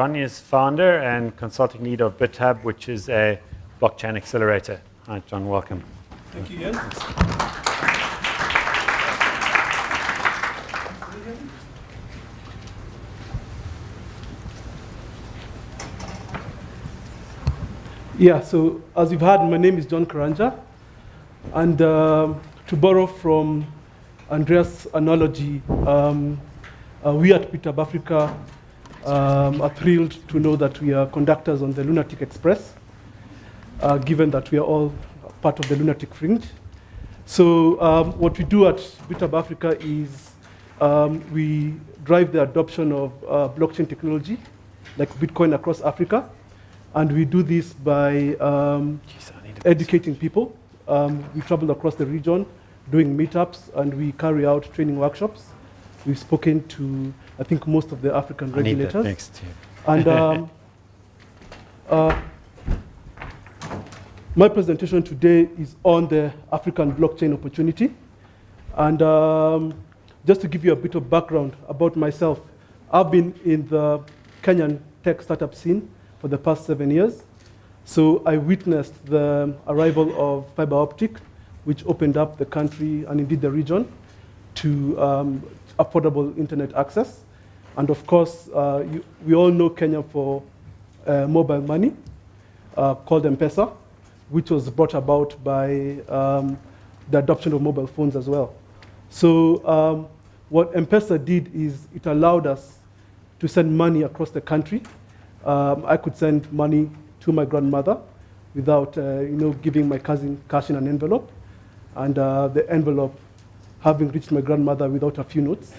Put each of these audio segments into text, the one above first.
Karanja is founder and consulting lead of BitHub, which is a blockchain accelerator. Hi, John, welcome. Thank you, Ian. Yeah, so as you've heard, my name is John Karanja. And to borrow from Andreas' analogy, we at BitHub Africa are thrilled to know that we are conductors on the Lunatic Express, given that we are all part of the Lunatic Fringe. So what we do at BitHub Africa is we drive the adoption of blockchain technology, like Bitcoin across Africa. And we do this by educating people. We travel across the region doing meetups, and we carry out training workshops. We've spoken to, I think, most of the African regulators. Next. And my presentation today is on the African blockchain opportunity. And just to give you a bit of background about myself, I've been in the Kenyan tech startup scene for the past 7 years. So I witnessed the arrival of fiber optic, which opened up the country and indeed the region to affordable internet access. And of course, we all know Kenya for mobile money called M-Pesa, which was brought about by the adoption of mobile phones as well. So what M-Pesa did is it allowed us to send money across the country. I could send money to my grandmother without giving my cousin cash in an envelope, and the envelope having reached my grandmother without a few notes.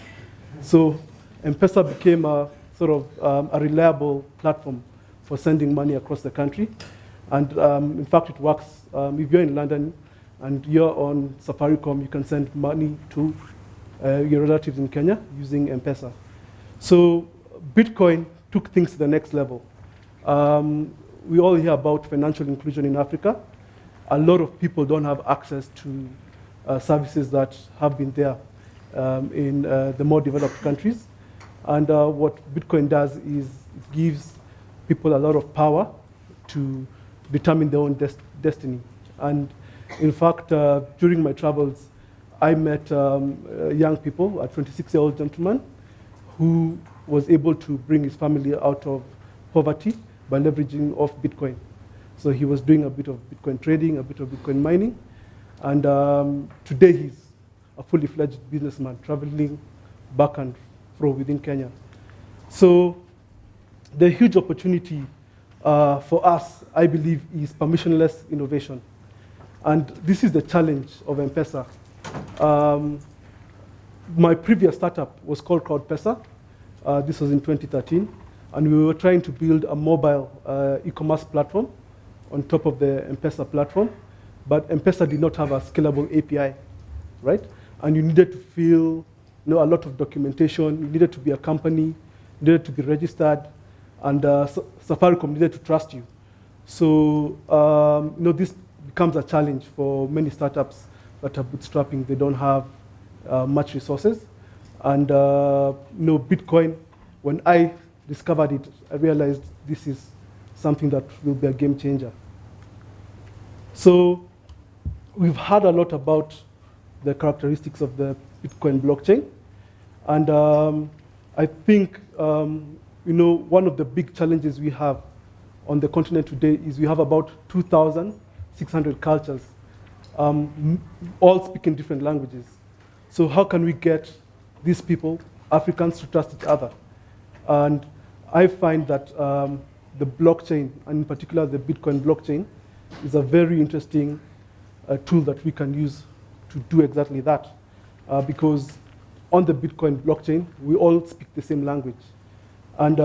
So M-Pesa became a sort of a reliable platform for sending money across the country. And in fact, it works. If you're in London and you're on Safaricom, you can send money to your relatives in Kenya using M-Pesa. So Bitcoin took things to the next level. We all hear about financial inclusion in Africa. A lot of people don't have access to services that have been there in the more developed countries. And what Bitcoin does is it gives people a lot of power to determine their own destiny. And in fact, during my travels, I met young people, a 26-year-old gentleman who was able to bring his family out of poverty by leveraging off Bitcoin. So he was doing a bit of Bitcoin trading, a bit of Bitcoin mining. And today he's a fully fledged businessman traveling back and forth within Kenya. So the huge opportunity for us, I believe, is permissionless innovation. And this is the challenge of M-Pesa. My previous startup was called CrowdPesa. This was in 2013, and we were trying to build a mobile e-commerce platform on top of the M-Pesa platform, but M-Pesa did not have a scalable API, right? And you needed to fill a lot of documentation, you needed to be a company, you needed to be registered, and Safaricom needed to trust you. So this becomes a challenge for many startups that are bootstrapping. They don't have much resources. And Bitcoin, when I discovered it, I realized this is something that will be a game changer. So we've heard a lot about the characteristics of the Bitcoin blockchain. And I think one of the big challenges we have on the continent today is we have about 2,600 cultures, all speaking different languages. So how can we get these people, Africans, to trust each other? And I find that the blockchain, and in particular the Bitcoin blockchain, is a very interesting tool that we can use to do exactly that. Because on the Bitcoin blockchain, we all speak the same language. And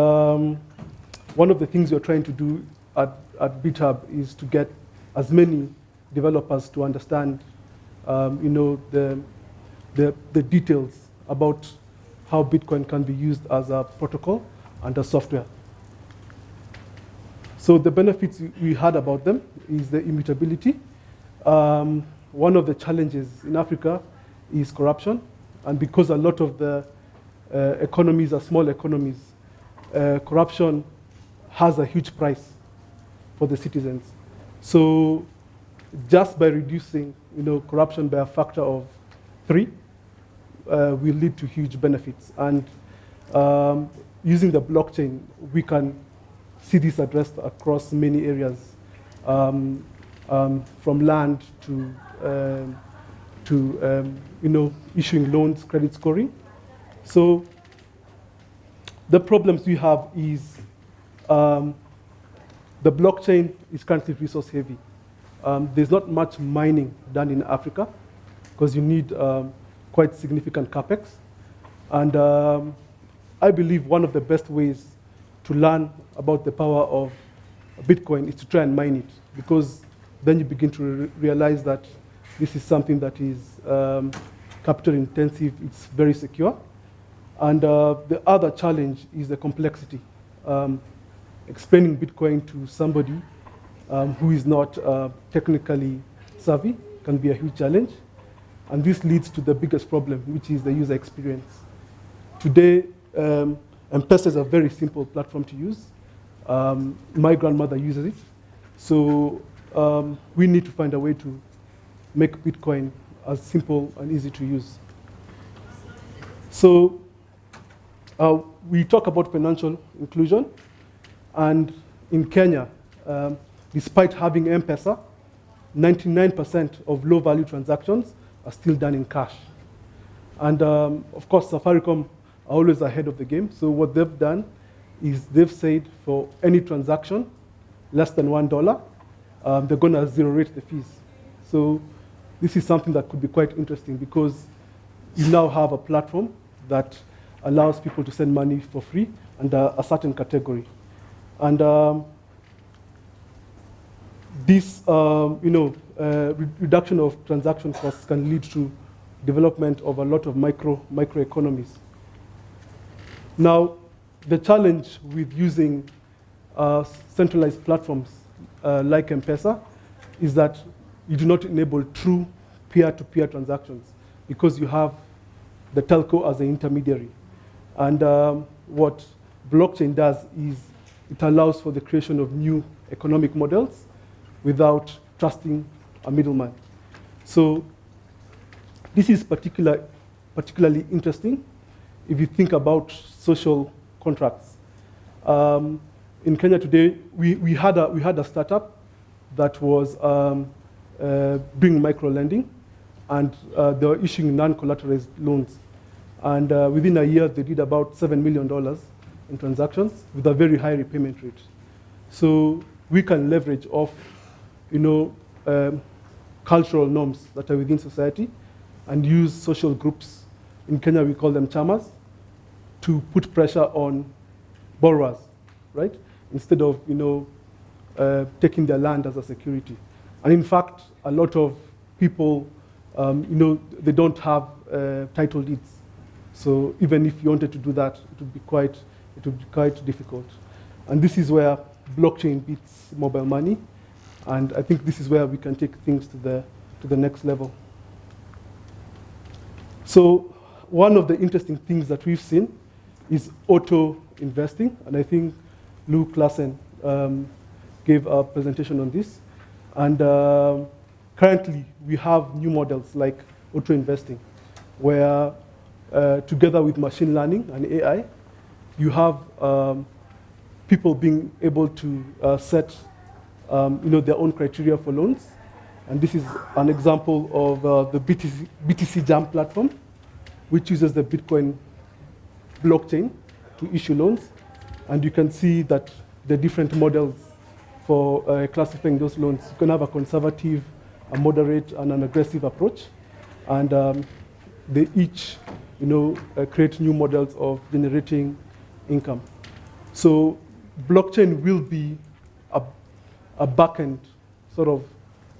one of the things we're trying to do at BitHub is to get as many developers to understand the details about how Bitcoin can be used as a protocol and a software. So the benefits we heard about them is the immutability. One of the challenges in Africa is corruption. And because a lot of the economies are small economies, corruption has a huge price for the citizens. So just by reducing corruption by a factor of 3 will lead to huge benefits. And using the blockchain, we can see this addressed across many areas, from land to issuing loans, credit scoring. So the problems we have is the blockchain is currently resource heavy. There's not much mining done in Africa because you need quite significant capex. And I believe one of the best ways to learn about the power of Bitcoin is to try and mine it, because then you begin to realize that this is something that is capital intensive, it's very secure. And the other challenge is the complexity. Explaining Bitcoin to somebody who is not technically savvy can be a huge challenge. And this leads to the biggest problem, which is the user experience. Today, M-Pesa is a very simple platform to use. My grandmother uses it. So we need to find a way to make Bitcoin as simple and easy to use. So we talk about financial inclusion. And in Kenya, despite having M-Pesa, 99% of low-value transactions are still done in cash. And of course, Safaricom are always ahead of the game. So what they've done is they've said for any transaction less than $1, they're going to zero rate the fees. So this is something that could be quite interesting, because you now have a platform that allows people to send money for free under a certain category. And this reduction of transaction costs can lead to development of a lot of microeconomies. Now, the challenge with using centralized platforms like M-Pesa is that you do not enable true peer-to-peer transactions, because you have the telco as an intermediary. And what blockchain does is it allows for the creation of new economic models without trusting a middleman. So this is particularly interesting if you think about social contracts. In Kenya today, we had a startup that was doing micro-lending, and they were issuing non-collateralized loans. And within a year, they did about $7 million in transactions with a very high repayment rate. So we can leverage off, cultural norms that are within society and use social groups. In Kenya, we call them chamas, to put pressure on borrowers, right? Instead of, taking their land as a security. And in fact, a lot of people, they don't have title deeds. So even if you wanted to do that, it would be quite difficult. And this is where blockchain beats mobile money. And I think this is where we can take things to the next level. So one of the interesting things that we've seen is auto investing. And I think Lou Klassen gave a presentation on this. And currently, we have new models like auto investing, where together with machine learning and AI, you have people being able to set their own criteria for loans. And this is an example of the BTC Jam platform, which uses the Bitcoin blockchain to issue loans. And you can see that the different models for classifying those loans. You can have a conservative, a moderate, and an aggressive approach. And they each create new models of generating income. So blockchain will be a back-end sort of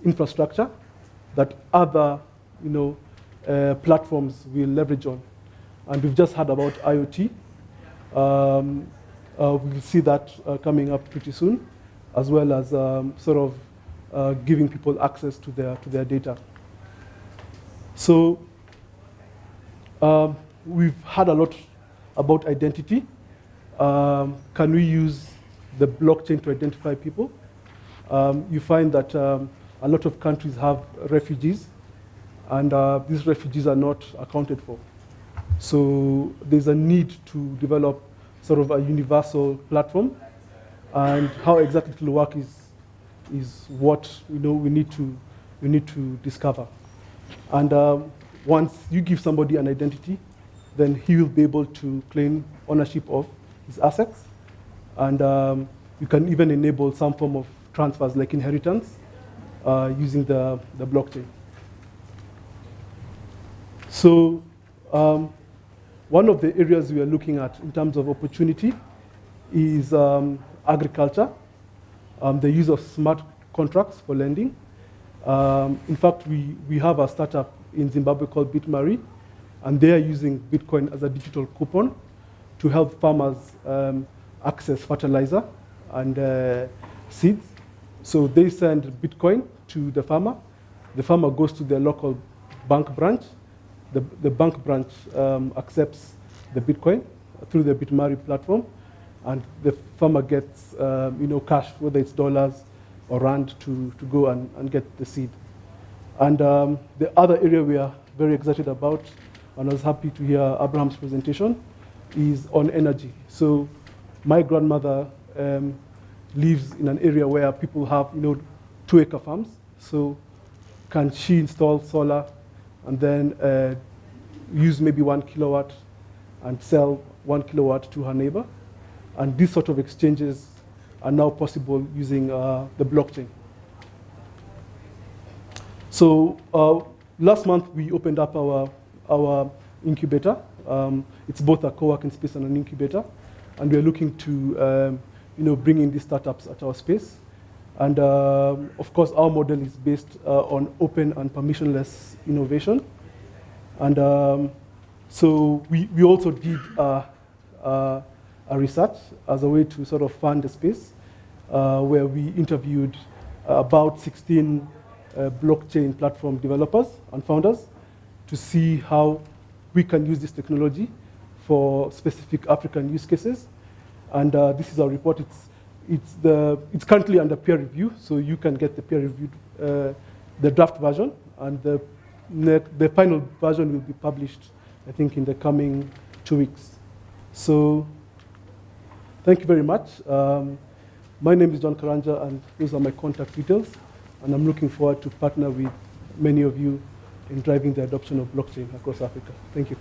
infrastructure that other platforms will leverage on. And we've just heard about IoT. We'll see that coming up pretty soon, as well as giving people access to their data. So we've heard a lot about identity. Can we use the blockchain to identify people. You find that a lot of countries have refugees, and these refugees are not accounted for. So there's a need to develop sort of a universal platform, and how exactly it will work is what we need to discover. And once you give somebody an identity, then he will be able to claim ownership of his assets, and you can even enable some form of transfers like inheritance using the blockchain. So one of the areas we are looking at in terms of opportunity is agriculture, the use of smart contracts for lending. In fact, we have a startup in Zimbabwe called Bitmari, and they are using Bitcoin as a digital coupon to help farmers access fertilizer and seeds. So they send Bitcoin to the farmer. The farmer goes to their local bank branch. The bank branch accepts the Bitcoin through the Bitmari platform, and the farmer gets cash, whether it's dollars or rand, to go and get the seed. And the other area we are very excited about, and I was happy to hear Abraham's presentation, is on energy. So my grandmother lives in an area where people have 2-acre farms. So can she install solar and then use maybe 1 kilowatt and sell 1 kilowatt to her neighbor? And these sort of exchanges are now possible using the blockchain. So last month we opened up our incubator. It's both a co-working space and an incubator, and we're looking to bring in these startups at our space. And of course, our model is based on open and permissionless innovation. And so we also did a research as a way to sort of fund the space, where we interviewed about 16 blockchain platform developers and founders to see how we can use this technology for specific African use cases. And this is our report. It's currently under peer review, so you can get the peer reviewed, the draft version, and the final version will be published, I think, in the coming 2 weeks. So thank you very much. My name is John Karanja, and those are my contact details. And I'm looking forward to partner with many of you in driving the adoption of blockchain across Africa. Thank you.